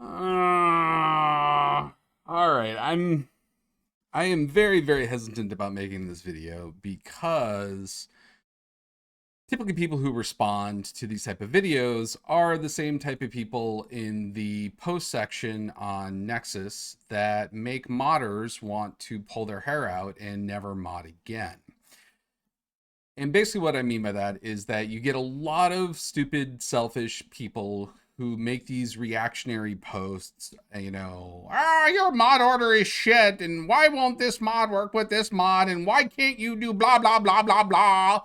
All right. I am very, very hesitant about making this video because typically people who respond to these type of videos are the same type of people in the post section on Nexus that make modders want to pull their hair out and never mod again. And basically what I mean by that is that you get a lot of stupid, selfish people who make these reactionary posts, your mod order is shit, and why won't this mod work with this mod, and why can't you do blah, blah, blah, blah, blah.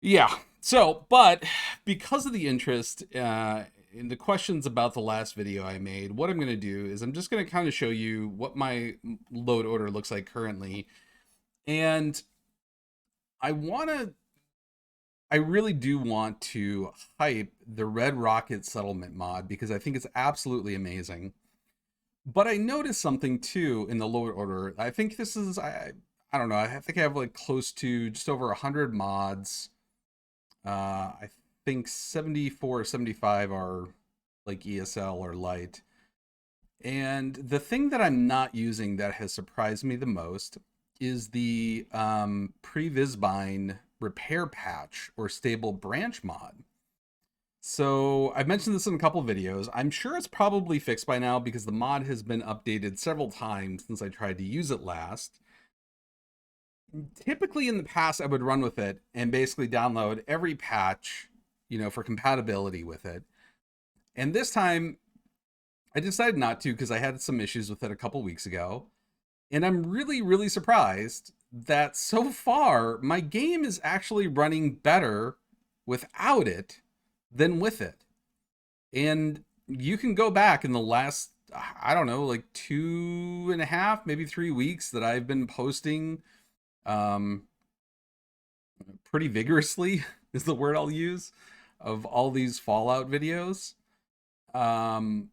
Yeah, so, but because of the interest in the questions about the last video I made, what I'm going to do is I'm just going to kind of show you what my load order looks like currently. And I want to I really do want to hype the Red Rocket Settlement mod because I think it's absolutely amazing. But I noticed something too in the lower order. I think this is I don't know. I think I have like close to just over 100 mods. I think 74 or 75 are like ESL or light. And the thing that I'm not using that has surprised me the most is the pre-Visbine repair patch or stable branch mod. So I've mentioned this in a couple of videos. I'm sure it's probably fixed by now because the mod has been updated several times since I tried to use it last. Typically in the past, I would run with it and basically download every patch, for compatibility with it. And this time I decided not to because I had some issues with it a couple weeks ago. And I'm really, really surprised that so far my game is actually running better without it than with it. And you can go back in the last, I don't know, like 2.5, maybe 3 weeks that I've been posting um, pretty vigorously, is the word I'll use, of all these Fallout videos. Um,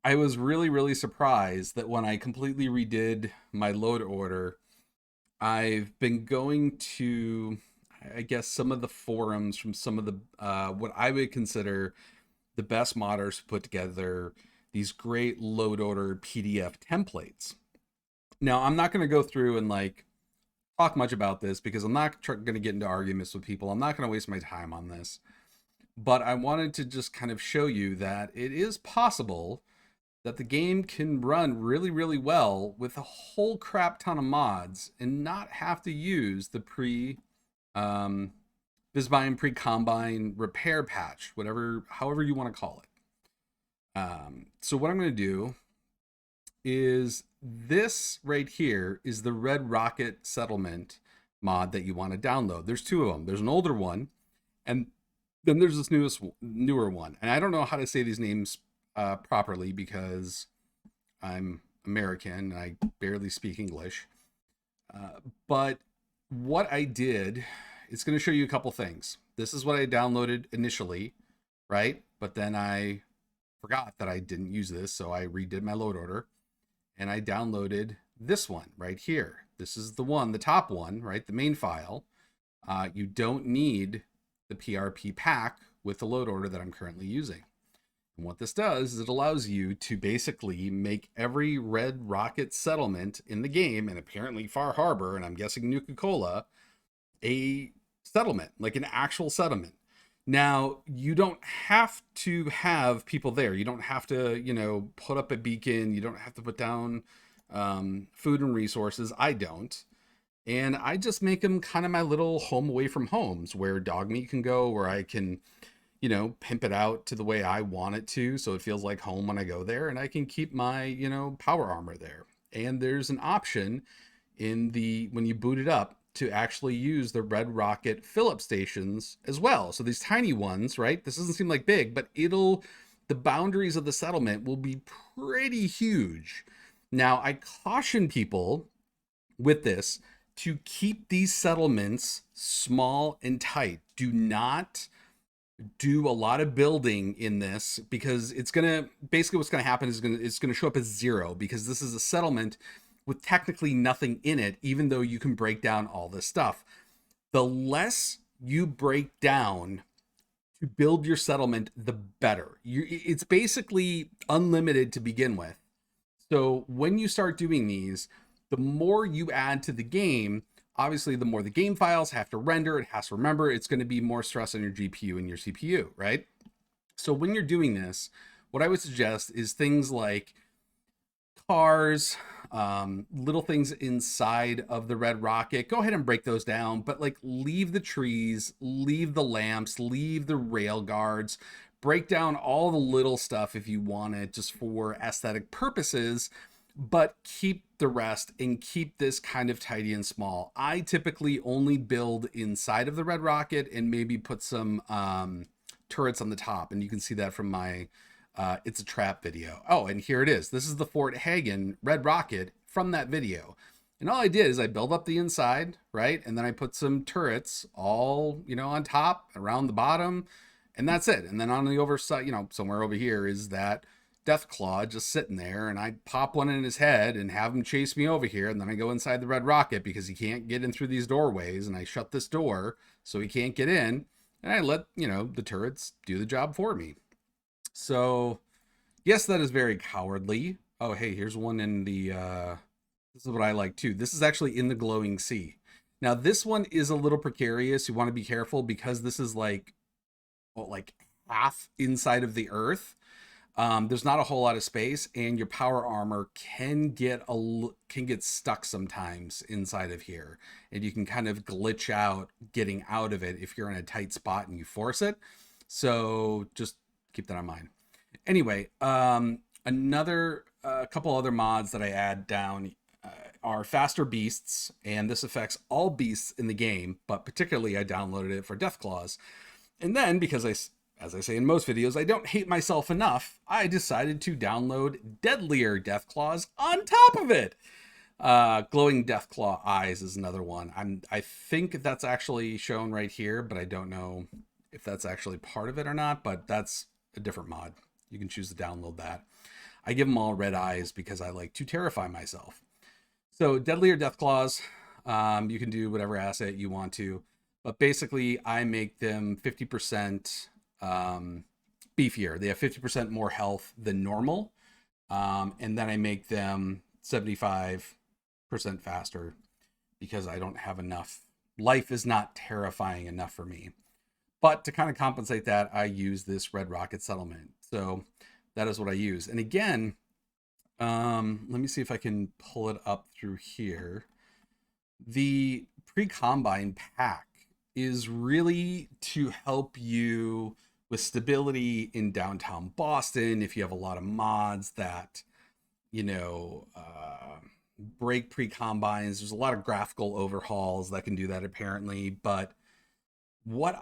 I was really, really surprised that when I completely redid my load order, I've been going to, I guess, some of the forums from some of the, what I would consider the best modders who put together these great load order PDF templates. Now, I'm not going to go through and like talk much about this because I'm not going to get into arguments with people. I'm not going to waste my time on this. But I wanted to just kind of show you that it is possible that the game can run really, really well with a whole crap ton of mods and not have to use the Visbine pre-combine repair patch, however you want to call it. So what I'm going to do is this right here is the Red Rocket Settlement mod that you want to download. There's two of them. There's an older one, and then there's this newer one. And I don't know how to say these names properly because I'm American and I barely speak English. But what I did, it's going to show you a couple things. This is what I downloaded initially, right? But then I forgot that I didn't use this, so I redid my load order and I downloaded this one right here. This is the one, the top one, right? The main file. You don't need the PRP pack with the load order that I'm currently using. And what this does is it allows you to basically make every Red Rocket settlement in the game, and apparently Far Harbor, and I'm guessing Nuka-Cola, a settlement, like an actual settlement. Now, you don't have to have people there. You don't have to, put up a beacon. You don't have to put down food and resources. I don't. And I just make them kind of my little home away from homes where dog meat can go, where I can, pimp it out to the way I want it to. So it feels like home when I go there, and I can keep my, power armor there. And there's an option when you boot it up to actually use the Red Rocket fill-up stations as well. So these tiny ones, right? This doesn't seem like big, but the boundaries of the settlement will be pretty huge. Now, I caution people with this to keep these settlements small and tight. Do not do a lot of building in this because what's going to happen is it's going to show up as 0 because this is a settlement with technically nothing in it, even though you can break down all this stuff. The less you break down to build your settlement, the better. It's basically unlimited to begin with. So when you start doing these, the more you add to the game, obviously the more the game files have to render, it has to remember, it's going to be more stress on your GPU and your CPU, right? So when you're doing this, what I would suggest is things like cars, little things inside of the red rocket. Go ahead and break those down, but like leave the trees, leave the lamps, leave the rail guards, break down all the little stuff if you want it just for aesthetic purposes, but keep the rest and keep this kind of tidy and small. I typically only build inside of the red rocket and maybe put some turrets on the top, and you can see that from my It's a Trap video. Oh, and here it is. This is the Fort Hagen red rocket from that video. And all I did is I built up the inside, right? And then I put some turrets all, on top, around the bottom, and that's it. And then on the overside, somewhere over here is that Deathclaw just sitting there, and I pop one in his head and have him chase me over here, and then I go inside the red rocket because he can't get in through these doorways, and I shut this door so he can't get in, and I let, the turrets do the job for me. So, yes, that is very cowardly. Oh, hey, here's one in the, this is what I like too. This is actually in the glowing sea. Now, this one is a little precarious. You want to be careful because this is like half inside of the earth. There's not a whole lot of space, and your power armor can get stuck sometimes inside of here, and you can kind of glitch out getting out of it if you're in a tight spot and you force it. So just keep that in mind. Anyway, another couple other mods that I add down are faster beasts, and this affects all beasts in the game, but particularly I downloaded it for Deathclaws. And then, because as I say in most videos, I don't hate myself enough, I decided to download deadlier Deathclaws on top of it. Glowing Deathclaw eyes is another one. I think that's actually shown right here, but I don't know if that's actually part of it or not, but that's a different mod. You can choose to download that. I give them all red eyes because I like to terrify myself. So deadlier Deathclaws, you can do whatever asset you want to, but basically I make them 50% beefier. They have 50% more health than normal, and then I make them 75% faster because I don't have enough. Life is not terrifying enough for me. But to kind of compensate that, I use this red rocket settlement. So that is what I use. And again, let me see if I can pull it up through here. The pre-combine pack is really to help you with stability in downtown Boston. If you have a lot of mods that, break pre-combines, there's a lot of graphical overhauls that can do that apparently. But what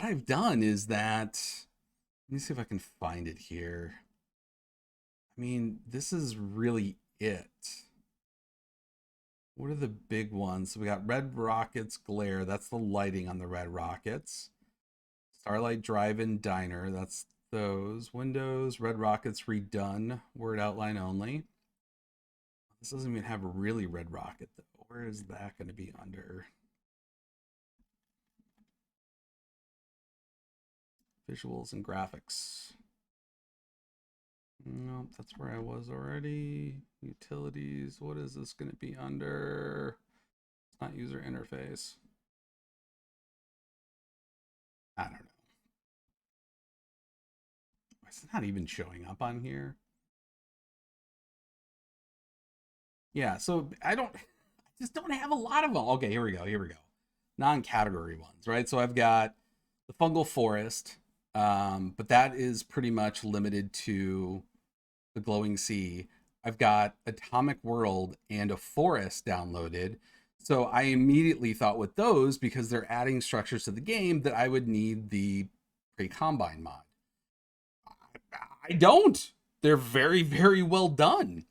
I've done is that, let me see if I can find it here. I mean, this is really it. What are the big ones? So we got Red Rockets Glare. That's the lighting on the Red Rockets. Starlight Drive-In Diner. That's those. Windows, Red Rockets Redone. Word outline only. This doesn't even have a really Red Rocket, though. Where is that going to be under? Visuals and graphics. Nope, that's where I was already. Utilities. What is this going to be under? It's not user interface. I don't know. It's not even showing up on here. Yeah, so I just don't have a lot of them. Okay, here we go. Non-category ones, right? So I've got the Fungal Forest, but that is pretty much limited to the Glowing Sea. I've got Atomic World and a Forest downloaded. So I immediately thought with those, because they're adding structures to the game, that I would need the pre-combine mod. I don't. They're very, very well done.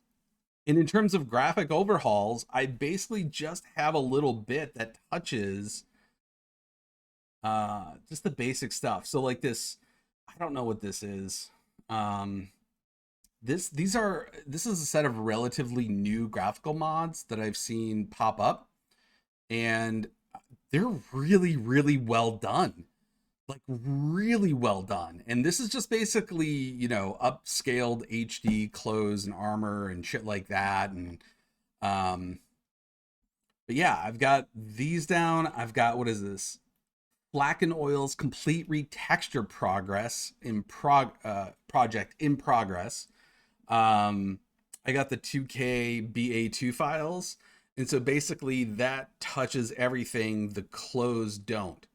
And in terms of graphic overhauls, I basically just have a little bit that touches just the basic stuff. So like this, I don't know what this is. This is a set of relatively new graphical mods that I've seen pop up, and they're really, really well done. like really well done. And this is just basically, upscaled HD clothes and armor and shit like that. And um but yeah, I've got these down. I've got, what is this? Black and Oil's complete retexture progress in project in progress. I got the 2K BA2 files. And so basically that touches everything the clothes don't.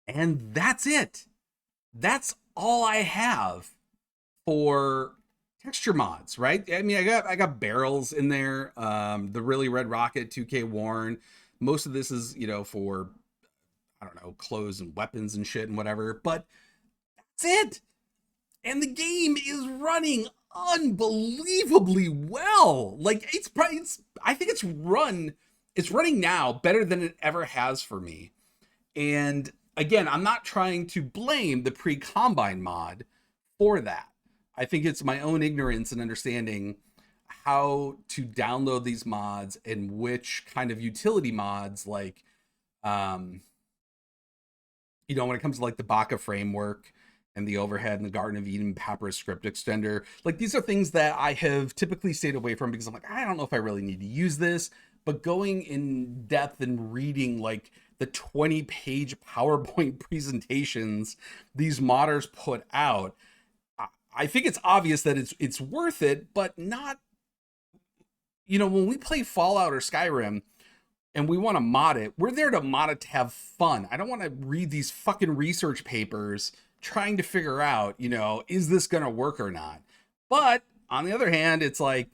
And that's it. That's all I have for texture mods, right? I mean, I got barrels in there. The really red rocket 2K worn. Most of this is, for, I don't know, clothes and weapons and shit and whatever. But that's it. And the game is running unbelievably well. Like I think it's running now better than it ever has for me. And again, I'm not trying to blame the pre-combine mod for that. I think it's my own ignorance in understanding how to download these mods and which kind of utility mods, like, when it comes to like the Baka framework and the overhead and the Garden of Eden Papyrus script extender, like these are things that I have typically stayed away from because I'm like, I don't know if I really need to use this. But going in depth and reading like the 20-page PowerPoint presentations these modders put out, I think it's obvious that it's worth it, but not, when we play Fallout or Skyrim and we want to mod it, we're there to mod it to have fun. I don't want to read these fucking research papers trying to figure out, is this going to work or not? But on the other hand, it's like,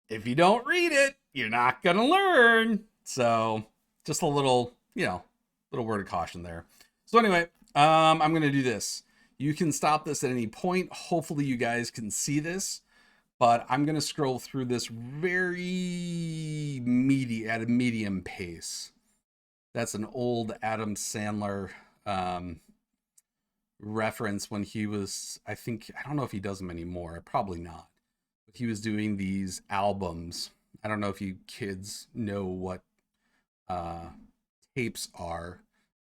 if you don't read it, you're not going to learn. So just a little word of caution there. So anyway, I'm going to do this. You can stop this at any point. Hopefully you guys can see this, but I'm going to scroll through this very at a medium pace. That's an old Adam Sandler reference when he was, I don't know if he does them anymore. Probably not. But he was doing these albums. I don't know if you kids know what tapes are,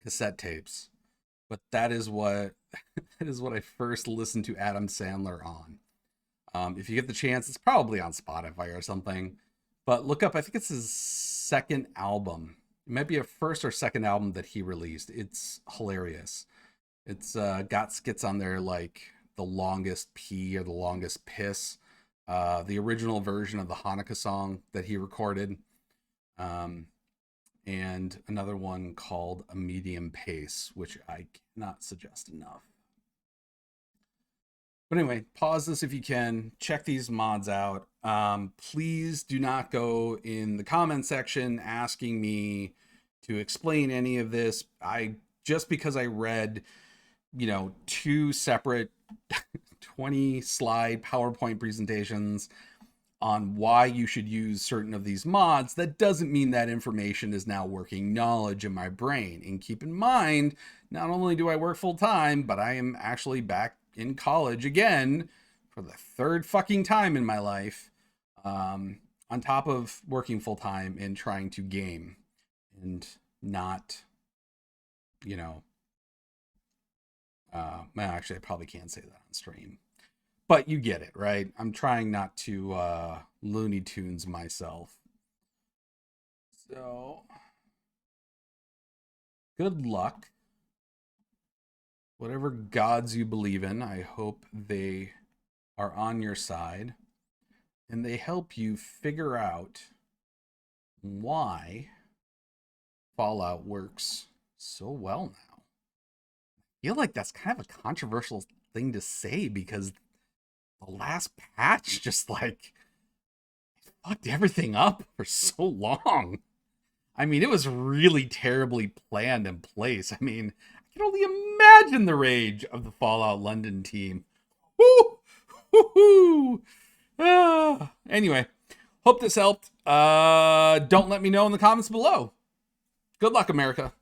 cassette tapes. But that is what I first listened to Adam Sandler on. If you get the chance, it's probably on Spotify or something. But look up, I think it's his second album. It might be a first or second album that he released. It's hilarious. It's got skits on there like The Longest Pee or The Longest Piss. The original version of the Hanukkah song that he recorded. And another one called A Medium Pace, which I cannot suggest enough. But anyway, pause this if you can. Check these mods out. Please do not go in the comment section asking me to explain any of this. Just because I read, 2 separate 20 slide PowerPoint presentations on why you should use certain of these mods, that doesn't mean that information is now working knowledge in my brain. And keep in mind, not only do I work full time, but I am actually back in college again for the 3rd fucking time in my life, on top of working full time and trying to game and not, actually I probably can't say that on stream. But you get it, right? I'm trying not to Looney Tunes myself. So, good luck. Whatever gods you believe in, I hope they are on your side. And they help you figure out why Fallout works so well now. I feel like that's kind of a controversial thing to say because the last patch just like fucked everything up for so long. I mean, it was really terribly planned in place. I mean, I can only imagine the rage of the Fallout London team. Woo! Woo-hoo! Anyway, hope this helped. Don't let me know in the comments below. Good luck, America.